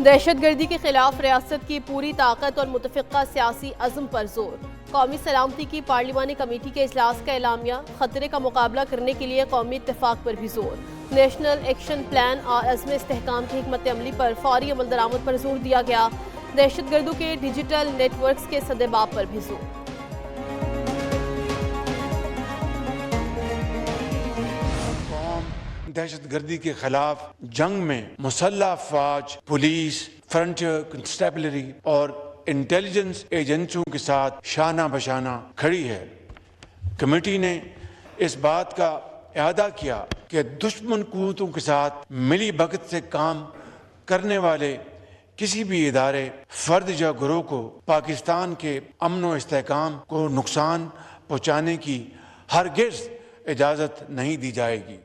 दहशतगर्दी के खिलाफ रियासत की पूरी ताकत और मुतफ़िक़ा सियासी अज़्म पर जोर। कौमी सलामती की पार्लिमानी कमेटी के इजलास का एलामिया। खतरे का मुकाबला करने के लिए कौमी इत्तेफाक पर भी जोर। नेशनल एक्शन प्लान और अज़्म इस्तेहकाम की हिकमत अमली पर फौरी अमल दरामद पर जोर दिया गया। दहशतगर्दों के डिजिटल नेटवर्क्स के सदेबाब पर भी जोर। दहशतगर्दी के खिलाफ जंग में मुसल्लह अफवाज, पुलिस, फ्रंटियर कंस्टेबलरी और इंटेलिजेंस एजेंसियों के साथ शाना बशाना खड़ी है। कमेटी ने इस बात का इआदा किया कि दुश्मन कुव्वतों के साथ मिली भगत से काम करने वाले किसी भी इदारे, फर्द या गिरोह को पाकिस्तान के अमन व इस्तेहकाम को नुकसान पहुँचाने की हरगिज़ इजाज़त नहीं दी जाएगी।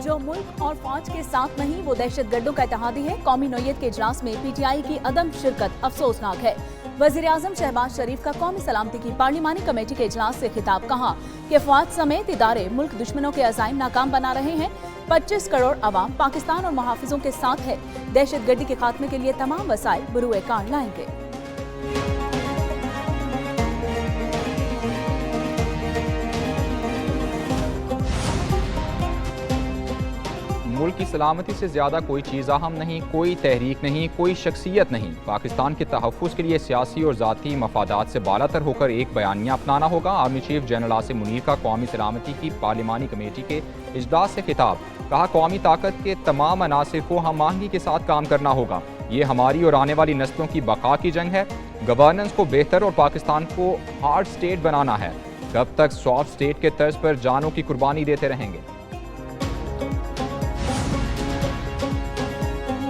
जो मुल्क और फौज के साथ नहीं वो दहशतगर्दों का इत्तेहादी है। कौमी नौयत के इजलास में पीटीआई की अदम शिरकत अफसोसनाक है। वज़ीर आज़म शहबाज शरीफ का कौमी सलामती की पार्लिमानी कमेटी के इजलास से खिताब। कहा कि फौज समेत इदारे मुल्क दुश्मनों के अज़ाइम नाकाम बना रहे हैं। 25 करोड़ अवाम पाकिस्तान और मुहाफिजों के साथ है। दहशतगर्दी के खात्मे के लिए तमाम वसाइल बरूए कार लाएंगे। मुल्क की सलामती से ज़्यादा कोई चीज़ अहम नहीं, कोई तहरीक नहीं, कोई शख्सियत नहीं। पाकिस्तान के तहफ़्फ़ुज़ के लिए सियासी और ज़ाती मफादात से बालातर होकर एक बयानिया अपनाना होगा। Army chief general Asim Munir का कौमी सलामती की पार्लिमानी कमेटी के इजलास से खिताब। कहा कौमी ताकत के तमाम अनासिर को हम आहंगी के साथ काम करना होगा। ये हमारी और आने वाली नस्लों की बका की जंग है। गवर्नेंस को बेहतर और पाकिस्तान को हार्ड स्टेट बनाना है। कब तक सॉफ्ट स्टेट के तर्ज पर जानों की कुर्बानी देते रहेंगे?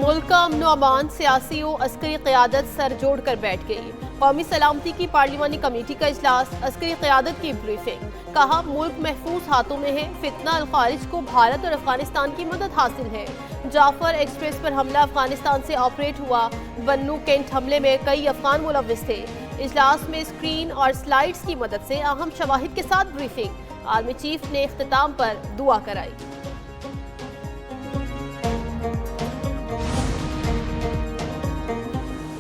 मुल्क का अमन अमान, सियासी और अस्करी क़यादत सर जोड़ कर बैठ गई। कौमी सलामती की पार्लिमानी कमेटी का इजलास, अस्करी क़यादत की ब्रीफिंग। कहा मुल्क महफूज हाथों में है। फितना अल खारिज को भारत और अफगानिस्तान की मदद हासिल है। जाफर एक्सप्रेस पर हमला अफगानिस्तान से ऑपरेट हुआ। बन्नू कैंट हमले में कई अफगान मुलव्विस थे। इजलास में स्क्रीन और स्लाइड्स की मदद से अहम शवाहिद के साथ ब्रीफिंग। आर्मी चीफ ने इख्तिताम पर दुआ कराई।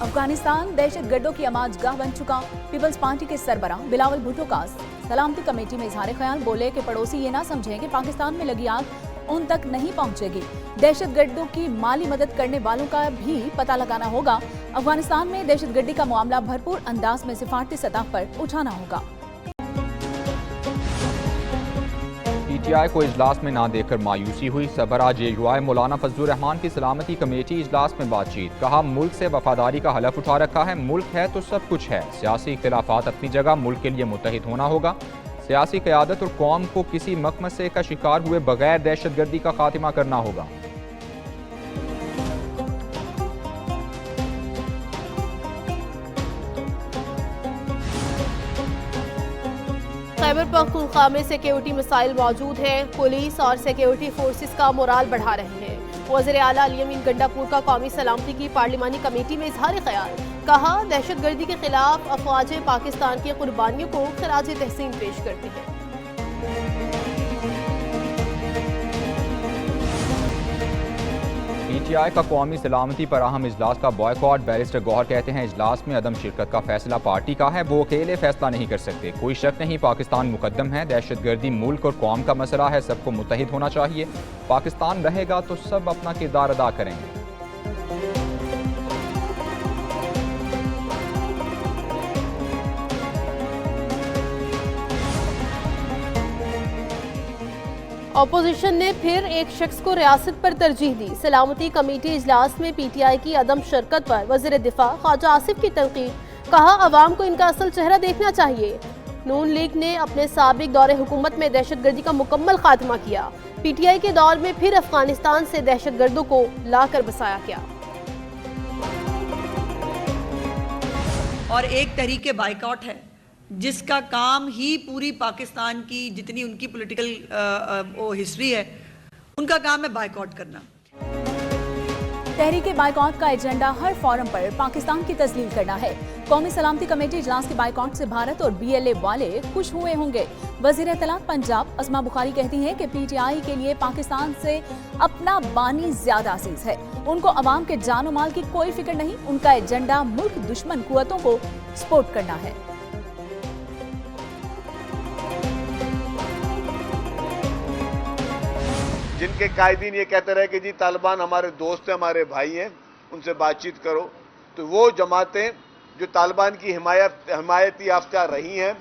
अफगानिस्तान दहशतगर्दों की आमाजगाह बन चुका। पीपल्स पार्टी के सरबराह बिलावल भुट्टो का सलामती कमेटी में इजहार ख्याल। बोले कि पड़ोसी ये ना समझें कि पाकिस्तान में लगी आग उन तक नहीं पहुंचेगी। दहशतगर्दों की माली मदद करने वालों का भी पता लगाना होगा। अफगानिस्तान में दहशतगर्दी का मामला भरपूर अंदाज में सिफारती सतह पर उठाना होगा। पीटीआई को इजलास में ना देकर मायूसी हुई। सरबराह जेयूआई मौलाना फजलुर रहमान की सलामती कमेटी इजलास में बातचीत। कहा मुल्क से वफादारी का हलफ उठा रखा है। मुल्क है तो सब कुछ है। सियासी इख्तिलाफात अपनी जगह, मुल्क के लिए मुत्तहिद होना होगा। सियासी क़यादत और कौम को किसी मकमसे का शिकार हुए बगैर दहशतगर्दी का खात्मा करना होगा। खैबर पख्तूनख्वा में सिक्योरिटी मसाइल मौजूद हैं। पुलिस और सिक्योरिटी फोर्सेस का मोराल बढ़ा रहे हैं। वज़ीर आला अली अमीन गंडापुर का कौमी सलामती की पार्लिमानी कमेटी में इजहार ख्याल। कहा दहशतगर्दी के खिलाफ अफवाज पाकिस्तान की कुर्बानियों को खराज तहसीन पेश करते हैं। पीटीआई का कौमी सलामती पर अहम इजलास का बॉयकॉट। बैरिस्टर गौहर कहते हैं इजलास में अदम शिरकत का फैसला पार्टी का है। वो अकेले फैसला नहीं कर सकते। कोई शक नहीं पाकिस्तान मुकद्दम है। दहशतगर्दी मुल्क और कौम का मसला है। सबको मुत्तहिद होना चाहिए। पाकिस्तान रहेगा तो सब अपना किरदार अदा करेंगे। अपोजिशन ने फिर एक शख्स को रियासत पर तरजीह दी। सलामती कमेटी इजलास में पीटीआई की अदम शिरकत पर वज़ीर दिफा ख्वाजा आसिफ की तनकीद। कहा अवाम को इनका असल चेहरा देखना चाहिए। नून लीग ने अपने साबिक दौरे हुकूमत में दहशतगर्दी का मुकम्मल खात्मा किया। पीटीआई के दौर में फिर अफगानिस्तान से दहशतगर्दों को लाकर बसाया गया। और एक तहरीके बाइकआउट है जिसका काम ही पूरी पाकिस्तान की जितनी उनकी पॉलिटिकल हिस्ट्री है उनका काम है बाइकआउट करना। तहरीक बाइकॉट का एजेंडा हर फोरम पर पाकिस्तान की तस्लील करना है। कौमी सलामती कमेटी इजलास के बाइकॉट से भारत और BLA वाले खुश हुए होंगे। वजीर इत्तलात पंजाब अस्मा बुखारी कहती हैं कि PTI के लिए पाकिस्तान से अपना बानी ज्यादा अजीज है। उनको अवाम के जानो माल की कोई फिक्र नहीं। उनका एजेंडा मुल्क दुश्मन कुव्वतों को सपोर्ट करना है। जिनके कायदीन ये कहते रहे कि जी तालिबान हमारे दोस्त हैं, हमारे भाई हैं, उनसे बातचीत करो, तो वो जमातें जो तालिबान की हिमायती याफ्ता रही हैं,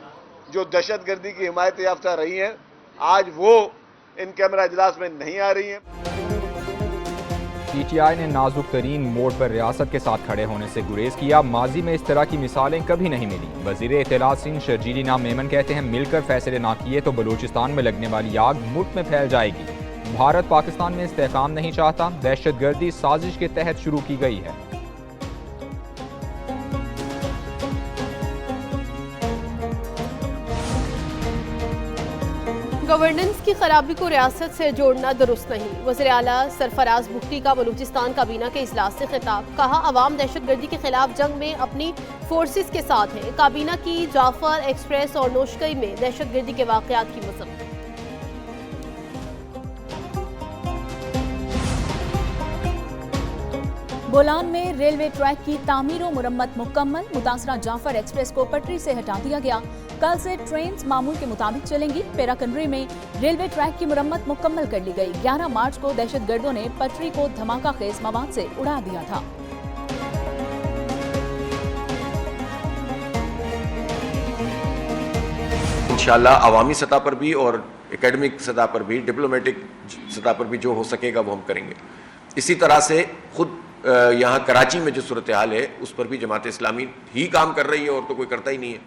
जो दहशतगर्दी की हिमायत याफ्ता रही हैं, आज वो इन कैमरा इजलास में नहीं आ रही हैं। PTI ने नाजुक तरीन मोड़ पर रियासत के साथ खड़े होने से गुरेज किया। माजी में इस तरह की मिसालें कभी नहीं मिली। वजीर इत्तलात सिंध शर्जीली नाम मेमन कहते हैं, मिलकर फैसले ना किए तो बलूचिस्तान में लगने वाली आग मुल्क में फैल जाएगी। भारत पाकिस्तान में इस्तेहकाम नहीं चाहता, दहशतगर्दी साजिश के तहत शुरू की गई है। गवर्नेंस की खराबी को रियासत से जोड़ना दुरुस्त नहीं। वज़ीर आला सरफराज बुख्ती का बलूचिस्तान काबीना के इजलास से खिताब। कहा, अवाम दहशतगर्दी के खिलाफ जंग में अपनी फोर्सेस के साथ है। काबीना की जाफर एक्सप्रेस और नोशकई में दहशतगर्दी के वाकयात की मसम्मत। बोलान में रेलवे ट्रैक की तामीर और मुरम्मत मुकम्मल। मुतासरा जाफर एक्सप्रेस को पटरी से हटा दिया गया। कल से ट्रेन मामूल के मुताबिक चलेंगी। पेराकंड्री में रेलवे ट्रैक की मुरम्मत मुकम्मल कर ली गई। 11 मार्च को दहशतगर्दों ने पटरी को धमाका खेज मवाद से उड़ा दिया था। इंशाल्लाह अवामी सतह पर भी और एकेडमिक सतह पर भी, डिप्लोमेटिक सतह पर भी जो हो सकेगा वो हम करेंगे। इसी तरह से खुद यहाँ कराची में जो सूरत हाल है उस पर भी जमात इस्लामी ही काम कर रही है और तो कोई करता ही नहीं है।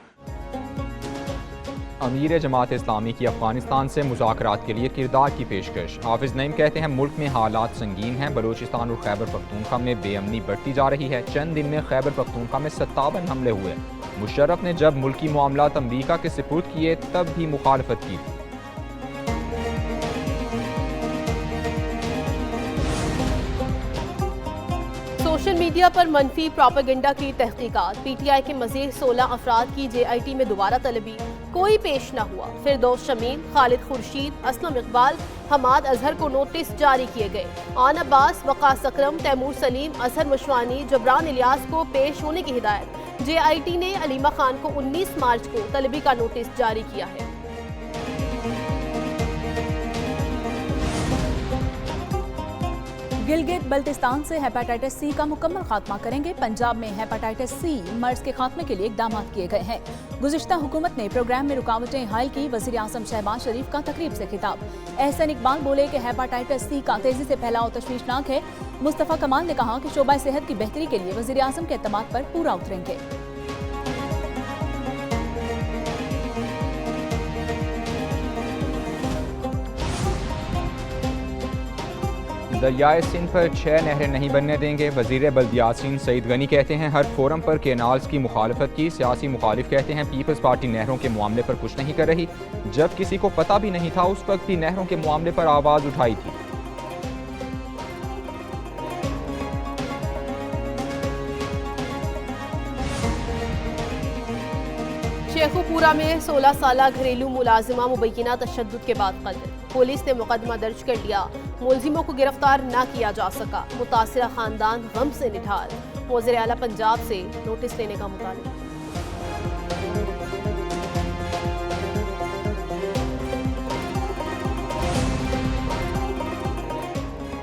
अमीर जमात इस्लामी की अफगानिस्तान से मुज़ाकरात के लिए किरदार की पेशकश। हाफिज नईम कहते हैं, मुल्क में हालात संगीन हैं। बलूचिस्तान और खैबर पख्तूनख्वा में बेअमनी बढ़ती जा रही है। चंद दिन में खैबर पख्तूनख्वा में 57 हमले हुए। मुशर्रफ ने जब मुल्की मामलात अमरीका के सुपुर्द किए तब भी मुखालफत की थी। सोशल मीडिया पर मनफी प्रोपेगेंडा की तहकीकात। PTI के मजीद 16 अफराद की JIT में दोबारा तलबी, कोई पेश न हुआ। फिरदौस शमीन, खालिद खुर्शीद, असलम इकबाल, हमाद अजहर को नोटिस जारी किए गए। आन अब्बास, वकास अकरम, तैमूर सलीम, असहर मशवानी, जबरान इलियास को पेश होने की हिदायत। JIT ने अलीमा खान को 19 मार्च को तलबी का नोटिस जारी किया है। गिलगित बल्तिस्तान से हेपेटाइटिस C का मुकम्मल खात्मा करेंगे। पंजाब में हेपेटाइटिस C मर्ज के खात्मे के लिए इकदाम किए गए हैं। गुज़िश्ता हुकूमत ने प्रोग्राम में रुकावटें हायल की। वज़ीर आज़म शहबाज शरीफ का तकरीब से खिताब। एहसन इकबाल बोले कि हेपेटाइटिस C का तेजी से फैलाव तशवीशनाक है। मुस्तफ़ा कमाल ने कहा कि शोबा सेहत की बेहतरी के लिए वज़ीर आज़म के एतमाद पर पूरा उतरेंगे। दरियाए सिंध पर 6 नहरें नहीं बनने देंगे। वजीर बल्दियात सिंध सईद गनी कहते हैं, हर फोरम पर केनाल्स की मुखालफत की। सियासी मुखालिफ कहते हैं, पीपल्स पार्टी नहरों के मामले पर कुछ नहीं कर रही। जब किसी को पता भी नहीं था उस वक्त भी नहरों के मामले पर आवाज उठाई थी। शेखुपुरा में 16 साला घरेलू मुलाजिमा मुबैना तशद्दुद के बाद कत्ल। पुलिस ने मुकदमा दर्ज कर लिया। मुलजिमों को गिरफ्तार न किया जा सका। मुतासिरा खानदान गम से निढाल। वज़ीर आला पंजाब से नोटिस लेने का मुतालिबा।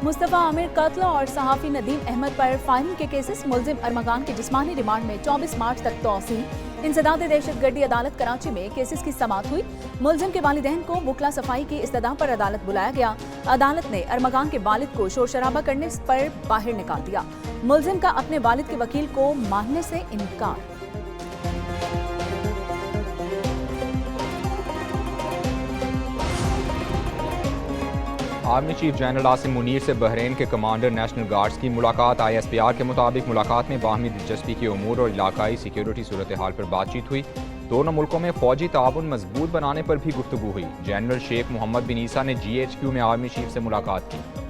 मुस्तफ़ा आमिर कत्ल और सहाफ़ी नदीम अहमद पर फायरिंग के केसेस। मुलजिम अरमगान की जिस्मानी रिमांड में 24 मार्च तक तौसील। इंसदाद दहशतगर्दी अदालत कराची में केसेस की समाअत हुई। मुलजिम के वालिदैन को वकला सफाई की इस्तदा पर अदालत बुलाया गया। अदालत ने अरमगान के वालिद को शोर शराबा करने पर बाहर निकाल दिया। मुलजिम का अपने वालिद के वकील को मानने से इनकार। Army chief general Asim Munir से बहरीन के कमांडर नेशनल गार्ड्स की मुलाकात। ISPR के मुताबिक मुलाकात में बाहमी दिलचस्पी के उमूर और इलाकाई सिक्योरिटी सूरत हाल पर बातचीत हुई। दोनों मुल्कों में फौजी ताउन मजबूत बनाने पर भी गुफ्तगू हुई। जनरल शेख मोहम्मद बिन ईसा ने GHQ में आर्मी चीफ से मुलाकात की।